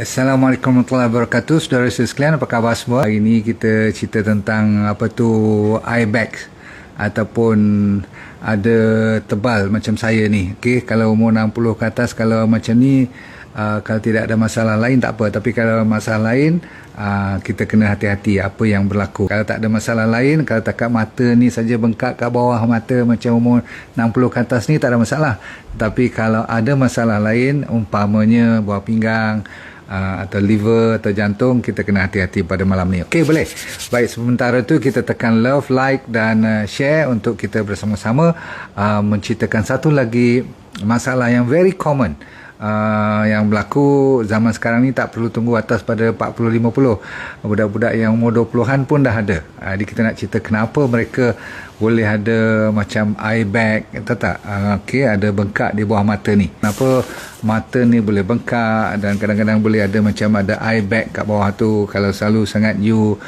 Assalamualaikum warahmatullahi wabarakatuh. Saudara sekalian, apa khabar semua? Hari ini kita cerita tentang apa tu eye bag ataupun ada tebal macam saya ni. Okey, kalau umur 60 ke atas, kalau macam ni kalau tidak ada masalah lain tak apa, tapi kalau masalah lain kita kena hati-hati apa yang berlaku. Kalau tak ada masalah lain, kalau takat mata ni saja bengkak kat bawah mata macam umur 60 ke atas ni tak ada masalah. Tapi kalau ada masalah lain, umpamanya buah pinggang atau liver atau jantung, kita kena hati-hati pada malam ni. Okey, boleh. Baik, sementara tu kita tekan love, like dan share untuk kita bersama-sama menceritakan satu lagi masalah yang very common yang berlaku zaman sekarang ni. Tak perlu tunggu atas pada 40-50, budak-budak yang umur 20-an pun dah ada. Jadi kita nak cerita kenapa mereka boleh ada macam eye bag, tahu tak? Okey, ada bengkak di bawah mata ni. Kenapa mata ni boleh bengkak dan kadang-kadang boleh ada macam ada eye bag kat bawah tu. Kalau selalu sangat you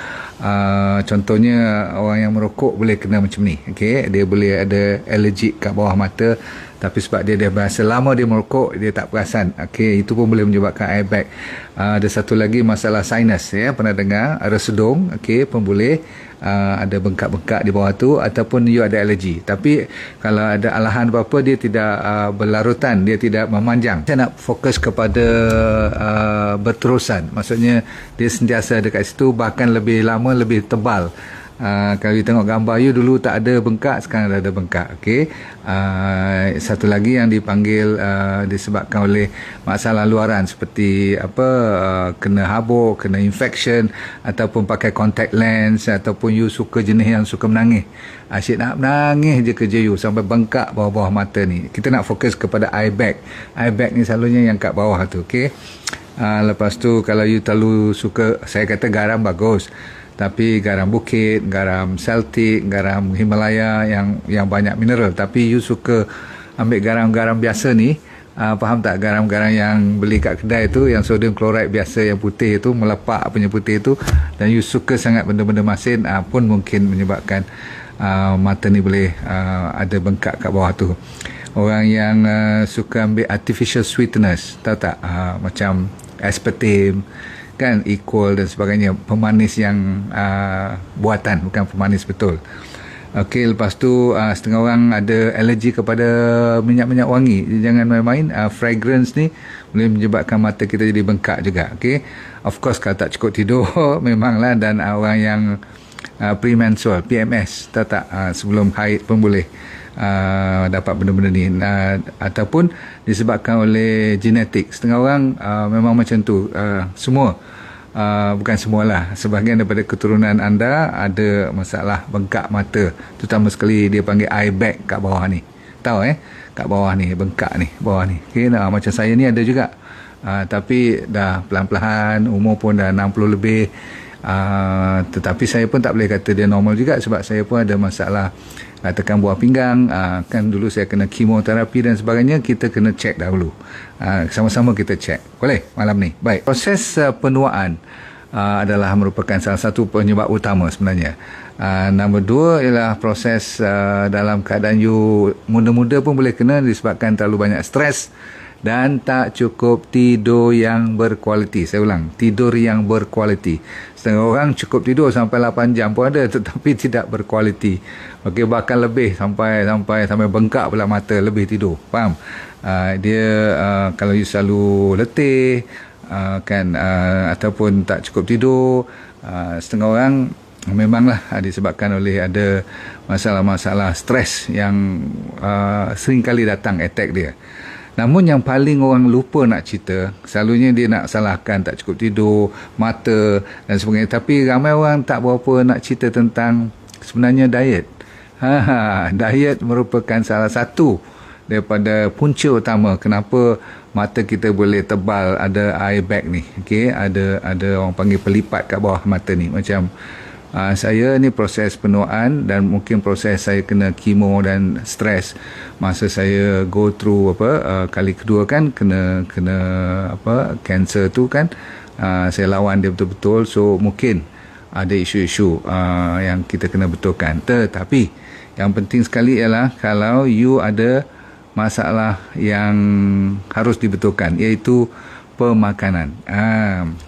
contohnya orang yang merokok boleh kena macam ni. Okey, dia boleh ada allergic kat bawah mata, tapi sebab dia dah biasa lama dia merokok, dia tak perasan. Okey, itu pun boleh menyebabkan eye bag. Ada satu lagi masalah sinus, ya, pernah dengar, ada sedung, okey, pun boleh ada bengkak-bengkak di bawah tu, ataupun you ada alergi. Tapi kalau ada alahan apa-apa, dia tidak berlarutan, dia tidak memanjang. Saya nak fokus kepada berterusan, maksudnya dia sentiasa dekat situ, bahkan lebih lama, lebih tebal. Kalau you tengok gambar you dulu tak ada bengkak, sekarang dah ada bengkak. Okey, satu lagi yang dipanggil disebabkan oleh masalah luaran seperti kena habuk, kena infection, ataupun pakai contact lens, ataupun you suka jenis yang suka menangis. Asyik nak menangis je kerja you sampai bengkak bawah-bawah mata ni. Kita nak fokus kepada eye bag. Eye bag ni selalunya yang kat bawah tu. Okey, lepas tu kalau you terlalu suka, saya kata garam bagus, tapi garam bukit, garam Celtic, garam Himalaya yang banyak mineral. Tapi you suka ambil garam-garam biasa ni, faham tak? Garam-garam yang beli kat kedai tu, yang sodium chloride biasa, yang putih tu, melepak punya putih tu, dan you suka sangat benda-benda masin, pun mungkin menyebabkan mata ni boleh ada bengkak kat bawah tu. Orang yang suka ambil artificial sweeteners, tahu tak? Macam aspartame kan, equal dan sebagainya, pemanis yang buatan, bukan pemanis betul. Okey, lepas tu setengah orang ada alergi kepada minyak-minyak wangi. Jangan main-main, fragrance ni boleh menyebabkan mata kita jadi bengkak juga. Okey, of course kalau tak cukup tidur memanglah, dan orang yang premenstrual, PMS, tahu tak, sebelum haid pun boleh dapat benda-benda ni, ataupun disebabkan oleh genetik. Setengah orang memang macam tu, semua bukan semualah, sebahagian daripada keturunan anda ada masalah bengkak mata, terutama sekali dia panggil eye bag kat bawah ni, tahu kat bawah ni, bengkak ni, bawah ni. Okay, macam saya ni ada juga, tapi dah pelan-pelan, umur pun dah 60 lebih. Tetapi saya pun tak boleh kata dia normal juga, sebab saya pun ada masalah tekan buah pinggang, kan dulu saya kena kemoterapi dan sebagainya. Kita kena cek dahulu, sama-sama kita cek. Boleh malam ni? Baik, proses penuaan adalah merupakan salah satu penyebab utama sebenarnya. Nombor dua ialah proses dalam keadaan you muda-muda pun boleh kena disebabkan terlalu banyak stres dan tak cukup tidur yang berkualiti. Saya ulang, tidur yang berkualiti. Setengah orang cukup tidur sampai 8 jam pun ada, tetapi tidak berkualiti. Okey, bahkan lebih, sampai bengkak pula mata, lebih tidur. Faham? Dia kalau you selalu letih, ataupun tak cukup tidur, setengah orang memanglah disebabkan oleh ada masalah-masalah stres yang sering kali datang attack dia. Namun yang paling orang lupa nak cerita, selalunya dia nak salahkan tak cukup tidur, mata dan sebagainya. Tapi ramai orang tak berapa nak cerita tentang sebenarnya diet. Diet merupakan salah satu daripada punca utama kenapa mata kita boleh tebal, ada eye bag ni. Okey, ada orang panggil pelipat kat bawah mata ni. Macam saya ni proses penuaan, dan mungkin proses saya kena kemo dan stres masa saya go through kali kedua kan, kena kanser tu kan, saya lawan dia betul-betul. So mungkin ada isu-isu yang kita kena betulkan. Tetapi yang penting sekali ialah kalau you ada masalah yang harus dibetulkan, iaitu pemakanan.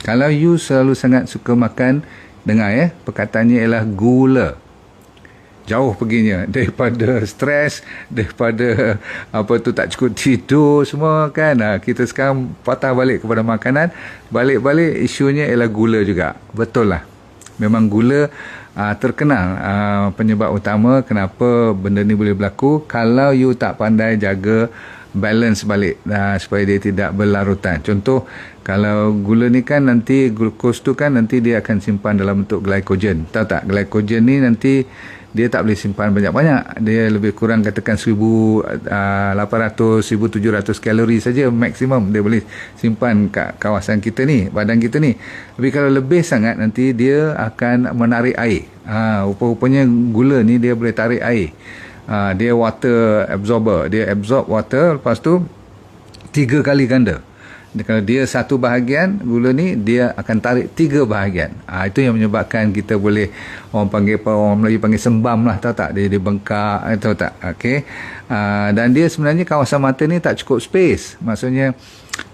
Kalau you selalu sangat suka makan, dengar ya, perkataannya ialah gula. Jauh perginya daripada stres, daripada tak cukup tidur semua kan. Kita sekarang patah balik kepada makanan, balik-balik isunya ialah gula juga. Betul lah, memang gula terkenal penyebab utama kenapa benda ni boleh berlaku kalau you tak pandai jaga balance balik supaya dia tidak berlarutan. Contoh, kalau gula ni kan nanti glukos tu kan nanti dia akan simpan dalam bentuk glycogen. Tahu tak, glycogen ni nanti dia tak boleh simpan banyak-banyak. Dia lebih kurang katakan 1800 1700 kalori saja maksimum dia boleh simpan kat kawasan kita ni, badan kita ni. Tapi kalau lebih sangat nanti dia akan menarik air. Rupa-rupanya gula ni dia boleh tarik air. Dia water absorber, dia absorb water, lepas tu 3 kali ganda. Kalau dia satu bahagian gula ni, dia akan tarik 3 bahagian. Itu yang menyebabkan kita boleh, orang panggil apa, orang Melayu panggil sembam lah, tahu tak, dia bengkak, tahu tak. Okey. Dan dia sebenarnya kawasan mata ni tak cukup space, maksudnya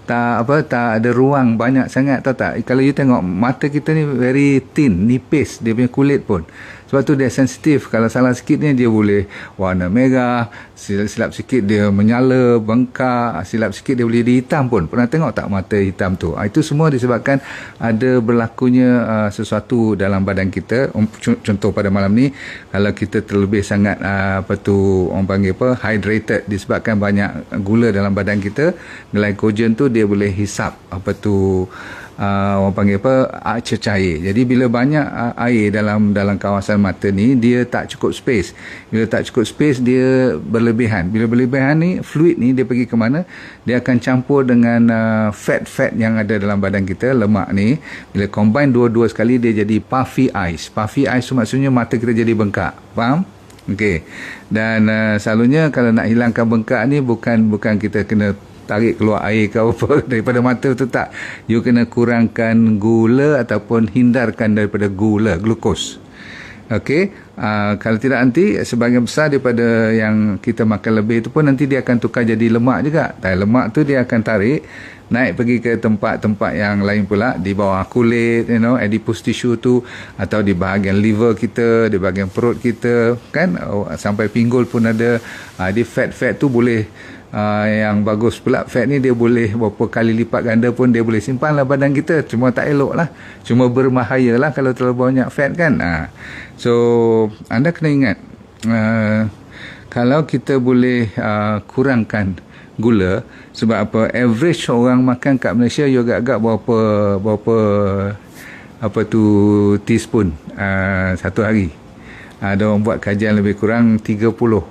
tak ada ruang banyak sangat, tahu tak. Kalau you tengok mata kita ni very thin, nipis dia punya kulit pun. Sebab tu dia sensitif. Kalau salah sikit ni dia boleh warna merah, silap sikit dia menyala, bengkak, silap sikit dia boleh jadi hitam pun. Pernah tengok tak mata hitam tu? Itu semua disebabkan ada berlakunya sesuatu dalam badan kita. Contoh pada malam ni, kalau kita terlebih sangat orang panggil hydrated, disebabkan banyak gula dalam badan kita, glycogen tu dia boleh hisap orang panggil cecair. Jadi bila banyak air dalam kawasan mata ni, dia tak cukup space. Bila tak cukup space, dia berlebihan. Bila berlebihan ni, fluid ni dia pergi ke mana? Dia akan campur dengan fat-fat yang ada dalam badan kita, lemak ni. Bila combine dua-dua sekali, dia jadi puffy eyes. Puffy eyes tu maksudnya mata kita jadi bengkak. Faham? Okey. Dan selalunya kalau nak hilangkan bengkak ni, bukan kita kena tarik keluar air ke apa daripada mata tu, tak. You kena kurangkan gula ataupun hindarkan daripada gula, glukos. Okey. Kalau tidak nanti sebahagian besar daripada yang kita makan lebih tu pun nanti dia akan tukar jadi lemak juga. Dan lemak tu dia akan tarik naik pergi ke tempat-tempat yang lain pula, di bawah kulit, adipose tissue tu, atau di bahagian liver kita, di bahagian perut kita kan, sampai pinggul pun ada. Di fat-fat tu boleh yang bagus pula, fat ni dia boleh berapa kali lipat ganda pun dia boleh simpan lah badan kita. Cuma tak elok lah, cuma berbahaya lah kalau terlalu banyak fat kan. So anda kena ingat, kalau kita boleh kurangkan gula, sebab apa, average orang makan kat Malaysia you agak-agak berapa teaspoon satu hari. Ada orang buat kajian lebih kurang 30.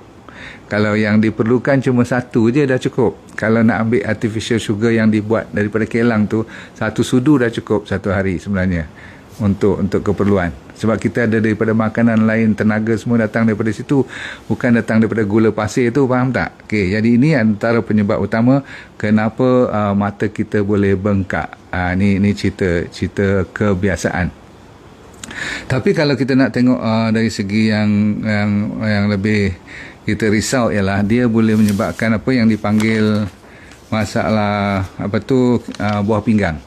Kalau yang diperlukan cuma 1 je dah cukup. Kalau nak ambil artificial sugar yang dibuat daripada kelang tu, 1 sudu dah cukup satu hari sebenarnya untuk keperluan. Sebab kita ada daripada makanan lain, tenaga semua datang daripada situ, bukan datang daripada gula pasir tu, faham tak? Okey, jadi ini antara penyebab utama kenapa mata kita boleh bengkak. Ni cerita kebiasaan. Tapi kalau kita nak tengok dari segi yang lebih kita risau, ialah dia boleh menyebabkan apa yang dipanggil masalah buah pinggang.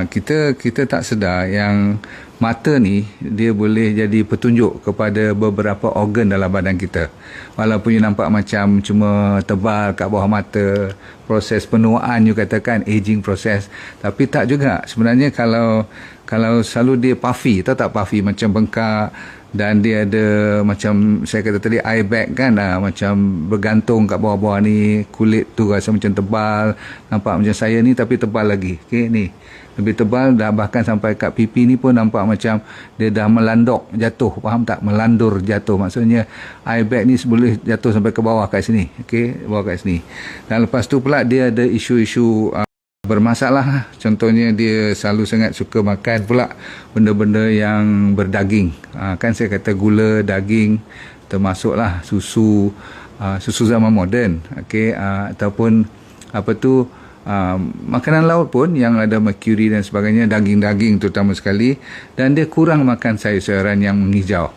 Kita tak sedar yang mata ni dia boleh jadi petunjuk kepada beberapa organ dalam badan kita. Walaupun you nampak macam cuma tebal kat bawah mata, proses penuaan you katakan, aging process, tapi tak juga. Sebenarnya kalau selalu dia puffy, tahu tak puffy, macam bengkak, dan dia ada macam saya kata tadi eye bag kan, macam bergantung kat bawah-bawah ni, kulit tu rasa macam tebal, nampak macam saya ni tapi tebal lagi. Okey, ni lebih tebal, dah bahkan sampai kat pipi ni pun nampak macam dia dah melandok jatuh, faham tak? Melandur jatuh, maksudnya eye bag ni boleh jatuh sampai ke bawah kat sini. Okey, bawah kat sini. Dan lepas tu pula dia ada isu-isu bermasalah. Contohnya dia selalu sangat suka makan pula benda-benda yang berdaging. Kan saya kata gula, daging, termasuklah susu zaman moden. Okey, ataupun makanan laut pun yang ada mercury dan sebagainya, daging-daging terutama sekali, dan dia kurang makan sayur-sayuran yang menghijau.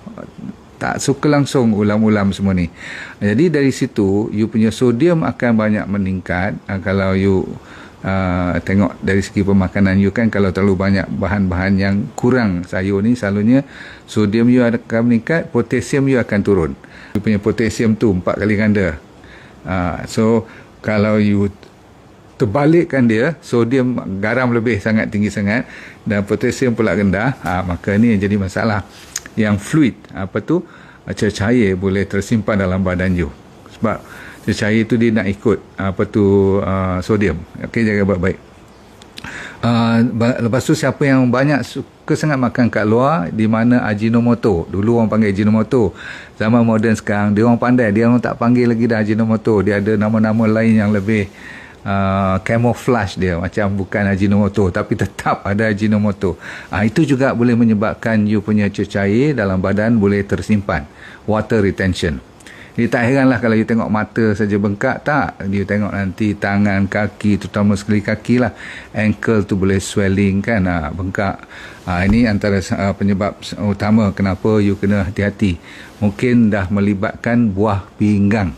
Tak suka langsung ulam-ulam semua ni. Jadi dari situ you punya sodium akan banyak meningkat kalau you tengok dari segi pemakanan you kan, kalau terlalu banyak bahan-bahan yang kurang sayur ni, selalunya sodium you akan meningkat, potasium you akan turun. You punya potasium tu 4 kali ganda. So kalau you terbalikkan dia, sodium garam lebih sangat tinggi sangat dan potasium pula rendah, maka ni jadi masalah. Yang fluid, cecair boleh tersimpan dalam badan you. Sebab cecair tu dia nak ikut sodium. Okey, jaga baik-baik. Lepas tu siapa yang banyak suka sangat makan kat luar, di mana Ajinomoto, dulu orang panggil Ajinomoto, zaman moden sekarang dia orang pandai, dia orang tak panggil lagi dah Ajinomoto, dia ada nama-nama lain yang lebih camouflage dia, macam bukan Ajinomoto tapi tetap ada Ajinomoto. Itu juga boleh menyebabkan you punya cecair dalam badan boleh tersimpan, water retention. Jadi tak heranlah kalau you tengok mata saja bengkak, tak, you tengok nanti tangan, kaki, terutama sekali kaki lah, ankle tu boleh swelling kan, bengkak. Ini antara penyebab utama kenapa you kena hati-hati. Mungkin dah melibatkan buah pinggang.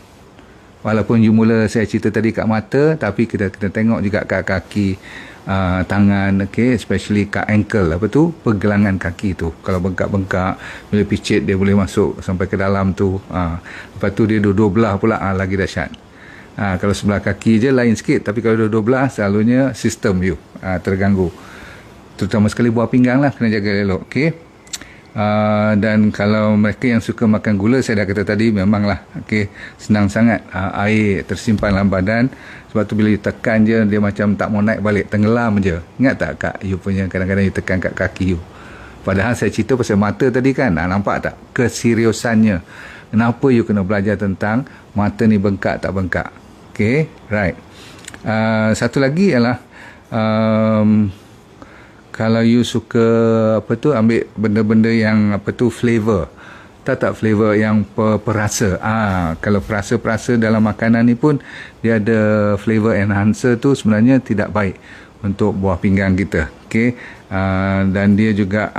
Walaupun you mula saya cerita tadi kat mata, tapi kita kena tengok juga kat kaki, tangan, okay, especially kat ankle, pergelangan kaki tu. Kalau bengkak-bengkak, bila picit dia boleh masuk sampai ke dalam tu. Lepas tu dia dua belah pula, lagi dahsyat. Kalau sebelah kaki je lain sikit, tapi kalau dua belah, selalunya sistem you terganggu. Terutama sekali buah pinggang lah, kena jaga elok, okay. Dan kalau mereka yang suka makan gula, saya dah kata tadi, memanglah senang sangat air tersimpan dalam badan. Sebab tu bila you tekan je, dia macam tak mau naik balik, tenggelam je. Ingat tak kak, you punya kadang-kadang you tekan kat kaki you. Padahal saya cerita pasal mata tadi kan, nampak tak keseriusannya, kenapa you kena belajar tentang mata ni bengkak tak bengkak. Okay, right. Satu lagi ialah kalau you suka ambil benda-benda yang flavor, tak flavor yang perasa. Kalau perasa-perasa dalam makanan ni pun dia ada flavor enhancer tu, sebenarnya tidak baik untuk buah pinggang kita. Okey. Dan dia juga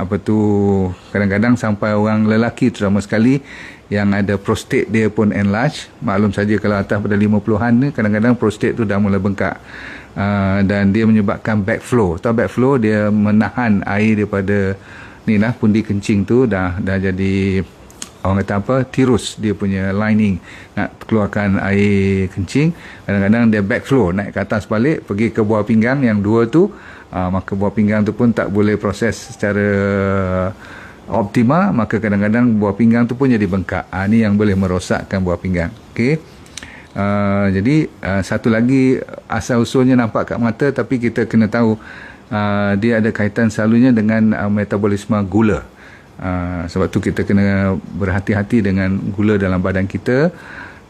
kadang-kadang sampai orang lelaki terutama sekali yang ada prostate dia pun enlarge. Maklum saja kalau atas pada 50-an ni, kadang-kadang prostate tu dah mula bengkak. Dan dia menyebabkan backflow. Tahu backflow, dia menahan air daripada pundi kencing tu, dah jadi orang kata tirus dia punya lining nak keluarkan air kencing. Kadang-kadang dia backflow, naik ke atas balik pergi ke buah pinggang yang dua tu, maka buah pinggang tu pun tak boleh proses secara optimal, maka kadang-kadang buah pinggang tu pun jadi bengkak. Ni yang boleh merosakkan buah pinggang. Okey. Jadi satu lagi, asal usulnya nampak kat mata, tapi kita kena tahu dia ada kaitan selalunya dengan metabolisme gula. Sebab tu kita kena berhati-hati dengan gula dalam badan kita.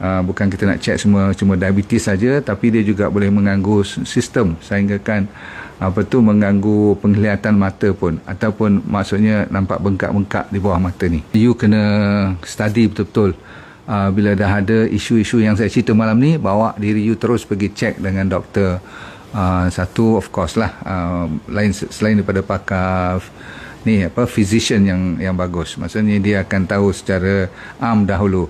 Bukan kita nak check cuma diabetes saja, tapi dia juga boleh mengganggu sistem, sehingga kan mengganggu penglihatan mata pun, ataupun maksudnya nampak bengkak-bengkak di bawah mata ni. You kena study betul-betul. Bila dah ada isu-isu yang saya cerita malam ni, bawa diri you terus pergi check dengan doktor. Satu of course lah, lain selain daripada pakar physician yang bagus. Maksudnya dia akan tahu secara dahulu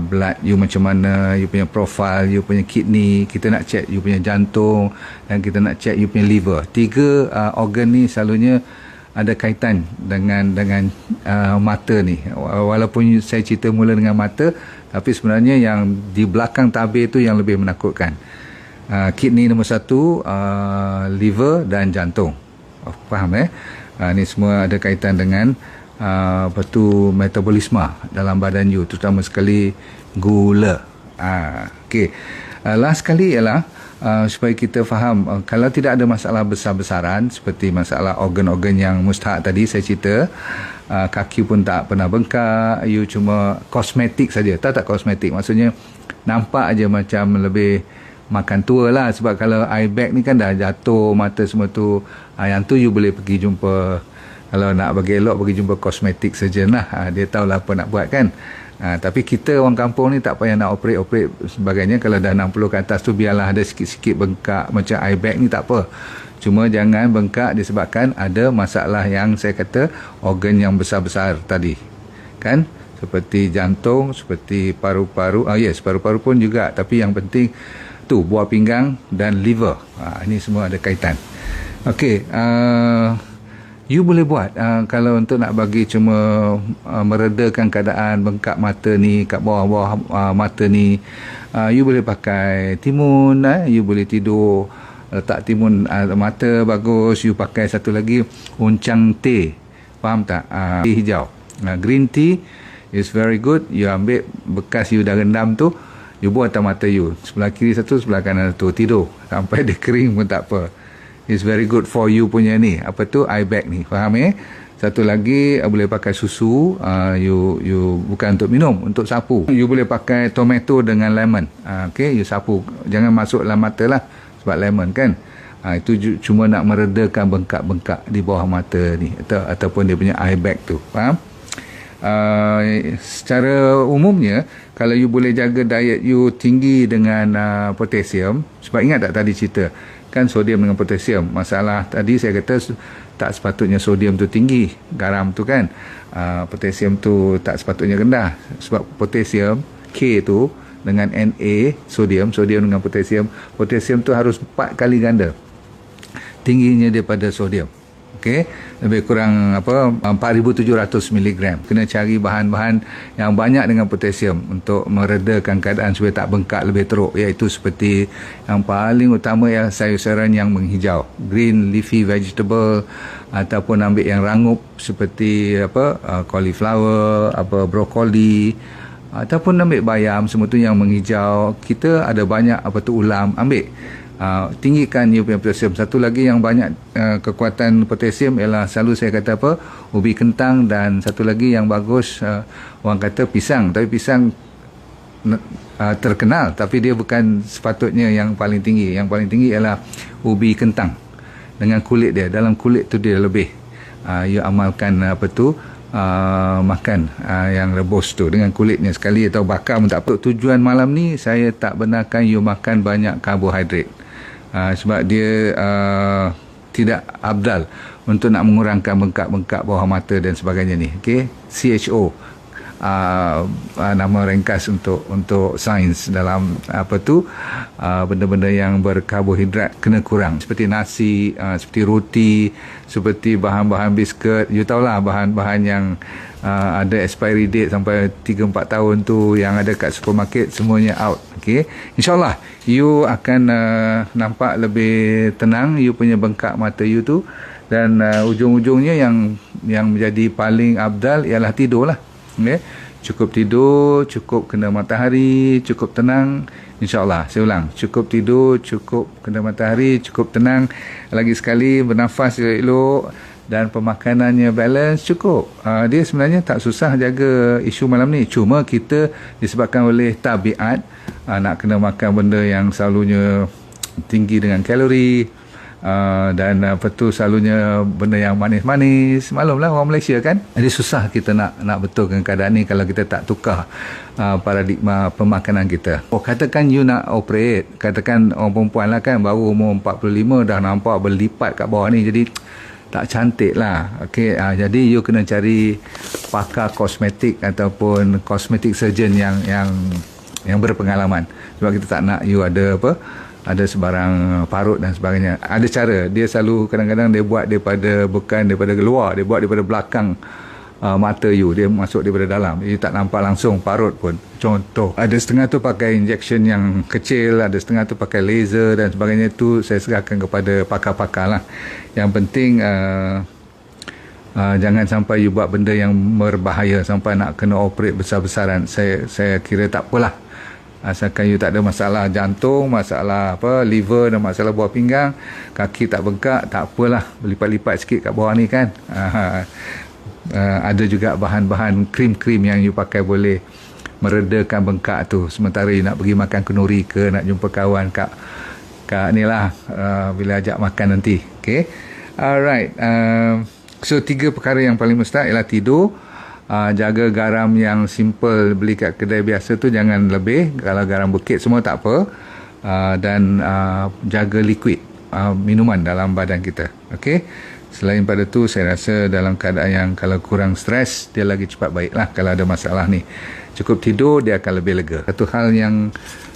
blood you macam mana, you punya profile, you punya kidney, kita nak check you punya jantung, dan kita nak check you punya liver. 3 organ ni selalunya ada kaitan dengan mata ni. Walaupun saya cerita mula dengan mata, tapi sebenarnya yang di belakang tabir tu yang lebih menakutkan. Kidney nombor 1, liver dan jantung. Faham ni semua ada kaitan dengan metabolisme dalam badan you, terutama sekali gula. Okey. Last sekali ialah supaya kita faham, kalau tidak ada masalah besar-besaran seperti masalah organ-organ yang mustahak tadi saya cerita, kaki pun tak pernah bengkak, you cuma kosmetik saja. Tak kosmetik, maksudnya nampak aja macam lebih makan tua lah. Sebab kalau eye bag ni kan dah jatuh mata semua tu, yang tu you boleh pergi jumpa, kalau nak bagi elok pergi jumpa kosmetik surgeon lah. Dia tahulah apa nak buat kan. Tapi kita orang kampung ni tak payah nak operate sebagainya. Kalau dah 60 ke atas tu, biarlah ada sikit-sikit bengkak macam eye bag ni, tak apa. Cuma jangan bengkak disebabkan ada masalah yang saya kata organ yang besar-besar tadi kan, seperti jantung, seperti paru-paru. Yes, paru-paru pun juga. Tapi yang penting tu buah pinggang dan liver. Ini semua ada kaitan. Okey, you boleh buat kalau untuk nak bagi cuma meredakan keadaan bengkak mata ni kat bawah-bawah mata ni, you boleh pakai timun, you boleh tidur letak timun mata bagus. You pakai satu lagi uncang teh, faham tak? Teh hijau, green tea is very good. You ambil bekas you dah rendam tu, you buat atas mata you, sebelah kiri satu, sebelah kanan satu, tidur sampai dia kering pun tak apa. It's very good for you punya ni, apa tu, eye bag ni, faham Satu lagi boleh pakai susu, you bukan untuk minum, untuk sapu. You boleh pakai tomato dengan lemon, okay, you sapu, jangan masuk dalam mata lah sebab lemon kan. Itu cuma nak meredakan bengkak-bengkak di bawah mata ni, ataupun dia punya eye bag tu, faham? Secara umumnya, kalau you boleh jaga diet you tinggi dengan potasium, sebab ingat tak tadi cerita kan sodium dengan potasium, masalah tadi saya kata tak sepatutnya sodium tu tinggi, garam tu kan, potasium tu tak sepatutnya rendah, sebab potasium K tu dengan Na, sodium dengan potasium tu harus 4 kali ganda tingginya daripada sodium. Okey, lebih kurang 4700 mg. Kena cari bahan-bahan yang banyak dengan potasium untuk meredakan keadaan supaya tak bengkak lebih teruk, iaitu seperti yang paling utama ialah sayur-sayuran yang menghijau, green leafy vegetable, ataupun ambil yang rangup seperti cauliflower, brokoli, ataupun ambil bayam, semua tu yang menghijau. Kita ada banyak ulam, ambil. Tinggikan you punya potasium. Satu lagi yang banyak kekuatan potasium ialah, selalu saya kata ubi kentang, dan satu lagi yang bagus orang kata pisang, tapi pisang terkenal, tapi dia bukan sepatutnya yang paling tinggi. Yang paling tinggi ialah ubi kentang dengan kulit dia, dalam kulit tu dia lebih. You amalkan makan yang rebus tu dengan kulitnya sekali, atau bakar pun tak apa. Tujuan malam ni saya tak benarkan you makan banyak karbohidrat, sebab dia tidak abdal untuk nak mengurangkan bengkak-bengkak bawah mata dan sebagainya ni. Okey, CHO nama ringkas untuk sains dalam benda-benda yang berkarbohidrat kena kurang, seperti nasi, seperti roti, seperti bahan-bahan biskuit. You tahulah bahan-bahan yang ada expiry date sampai 3-4 tahun tu yang ada kat supermarket, semuanya out. Okey, InsyaAllah you akan nampak lebih tenang you punya bengkak mata you tu, dan ujung-ujungnya yang menjadi paling abdal ialah tidur lah. Okay. Cukup tidur, cukup kena matahari, cukup tenang, InsyaAllah. Saya ulang, cukup tidur, cukup kena matahari, cukup tenang, lagi sekali bernafas elok, dan pemakanannya balance, cukup. Dia sebenarnya tak susah jaga isu malam ni. Cuma kita disebabkan oleh tabiat nak kena makan benda yang selalunya tinggi dengan kalori, dan selalunya benda yang manis-manis. Maklumlah orang Malaysia kan, jadi susah kita nak betulkan keadaan ni kalau kita tak tukar paradigma pemakanan kita. Katakan you nak operate, katakan orang perempuan lah kan, baru umur 45 dah nampak berlipat kat bawah ni, jadi tak cantik lah. Okay, jadi you kena cari pakar kosmetik ataupun kosmetik surgeon yang berpengalaman, sebab kita tak nak you ada sebarang parut dan sebagainya. Ada cara, dia selalu kadang-kadang dia buat bukan daripada luar, dia buat daripada belakang mata you, dia masuk daripada dalam, you tak nampak langsung parut pun. Contoh, ada setengah tu pakai injection yang kecil, ada setengah tu pakai laser dan sebagainya. Tu saya serahkan kepada pakar-pakar lah. Yang penting jangan sampai you buat benda yang berbahaya sampai nak kena operate besar-besaran. Saya kira tak apalah, asalkan you tak ada masalah jantung, masalah liver dan masalah buah pinggang, kaki tak bengkak, tak apalah, berlipat-lipat sikit kat bawah ni kan. Ada juga bahan-bahan krim-krim yang you pakai boleh meredakan bengkak tu, sementara you nak pergi makan kenduri ke, nak jumpa kawan kat ni lah, bila ajak makan nanti. Okay, alright. So 3 perkara yang paling mustahil ialah tidur, jaga garam yang simple beli kat kedai biasa tu jangan lebih, kalau garam bukit semua tak apa, dan jaga liquid, minuman dalam badan kita. Okey, selain pada tu saya rasa dalam keadaan yang kalau kurang stres, dia lagi cepat baik lah. Kalau ada masalah ni, cukup tidur dia akan lebih lega. Satu hal yang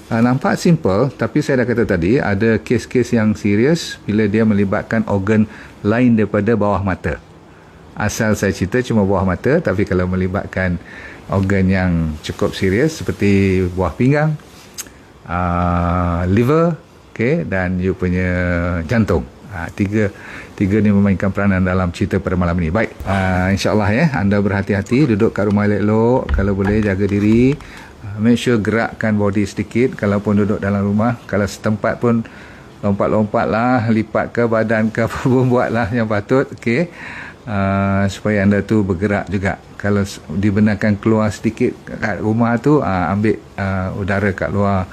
Nampak simple, tapi saya dah kata tadi ada kes-kes yang serius bila dia melibatkan organ lain daripada bawah mata. Asal saya cerita cuma bawah mata, tapi kalau melibatkan organ yang cukup serius seperti buah pinggang, liver, okay, dan you punya jantung. Tiga ni memainkan peranan dalam cerita pada malam ini. Baik, insyaAllah ya, anda berhati-hati, duduk kat rumah elok-elok, kalau boleh jaga diri. Make sure gerakkan body sedikit. Kalaupun duduk dalam rumah, kalau setempat pun lompat-lompat lah, lipat ke badan ke apa pun buat lah yang patut, okay? Supaya anda tu bergerak juga. Kalau dibenarkan keluar sedikit kat rumah tu, ambil udara kat luar,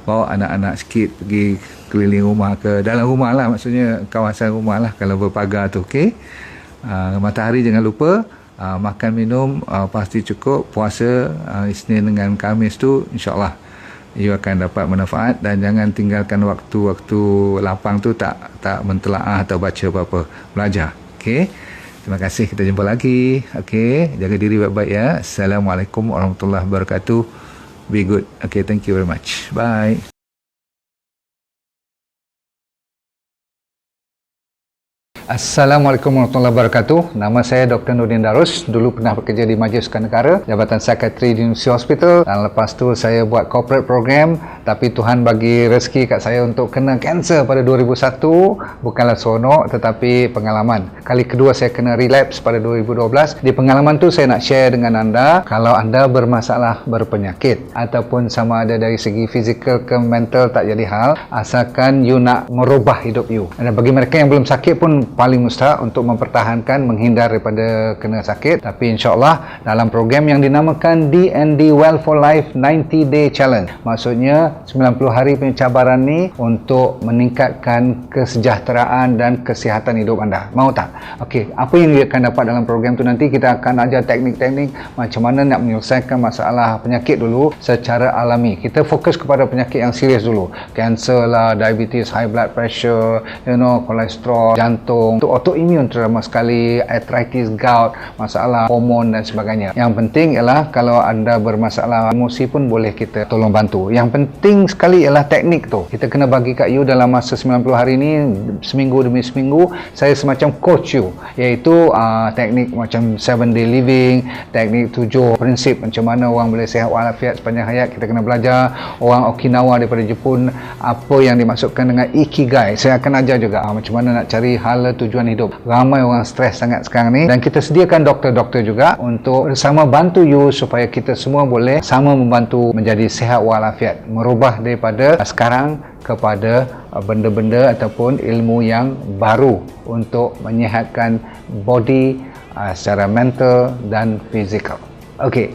bawa anak-anak sikit pergi keliling rumah ke dalam rumah lah, maksudnya kawasan rumah lah kalau berpagar tu, okay? Matahari jangan lupa. Makan minum pasti cukup. Puasa Isnin dengan Khamis tu insyaAllah you akan dapat manfaat, dan jangan tinggalkan waktu-waktu lapang tu tak mentelaah atau baca apa-apa, belajar, okey. Terima kasih, kita jumpa lagi, okey. Jaga diri baik-baik ya. Assalamualaikum warahmatullahi wabarakatuh. Be good, okey. Thank you very much, bye. Assalamualaikum warahmatullahi wabarakatuh. Nama saya Dr. Nurdin Darus. Dulu pernah bekerja di Majlis Sukan Negara, Jabatan Psikiatri di University Hospital, dan lepas tu saya buat corporate program. Tapi Tuhan bagi rezeki kat saya untuk kena kanser pada 2001. Bukanlah seronok tetapi pengalaman. Kali kedua saya kena relapse pada 2012. Di pengalaman tu saya nak share dengan anda, kalau anda bermasalah berpenyakit ataupun sama ada dari segi fizikal ke mental, tak jadi hal, asalkan you nak merubah hidup you. Dan bagi mereka yang belum sakit pun paling mustahak untuk mempertahankan, menghindar daripada kena sakit. Tapi insyaAllah dalam program yang dinamakan DND Well for Life 90 Day Challenge, maksudnya 90 hari punya cabaran ni untuk meningkatkan kesejahteraan dan kesihatan hidup anda. Mau tak? Okey, apa yang dia akan dapat dalam program tu, nanti kita akan ajar teknik-teknik macam mana nak menyelesaikan masalah penyakit dulu secara alami. Kita fokus kepada penyakit yang serius dulu, kanser lah, diabetes, high blood pressure, kolesterol, jantung, untuk autoimun terutama sekali, arthritis, gout, masalah hormon dan sebagainya. Yang penting ialah kalau anda bermasalah emosi pun boleh kita tolong bantu. Yang penting sekali ialah teknik tu. Kita kena bagi kat you dalam masa 90 hari ni, seminggu demi seminggu, saya semacam coach you, iaitu teknik macam 7 day living, teknik 7 prinsip macam mana orang boleh sihat walafiat sepanjang hayat. Kita kena belajar. Orang Okinawa daripada Jepun, apa yang dimaksudkan dengan ikigai, saya akan ajar juga macam mana nak cari hala tujuan hidup. Ramai orang stres sangat sekarang ni, dan kita sediakan doktor-doktor juga untuk bersama bantu you supaya kita semua boleh sama membantu menjadi sihat walafiat, merubah daripada sekarang kepada benda-benda ataupun ilmu yang baru untuk menyihatkan body secara mental dan fizikal. Okey,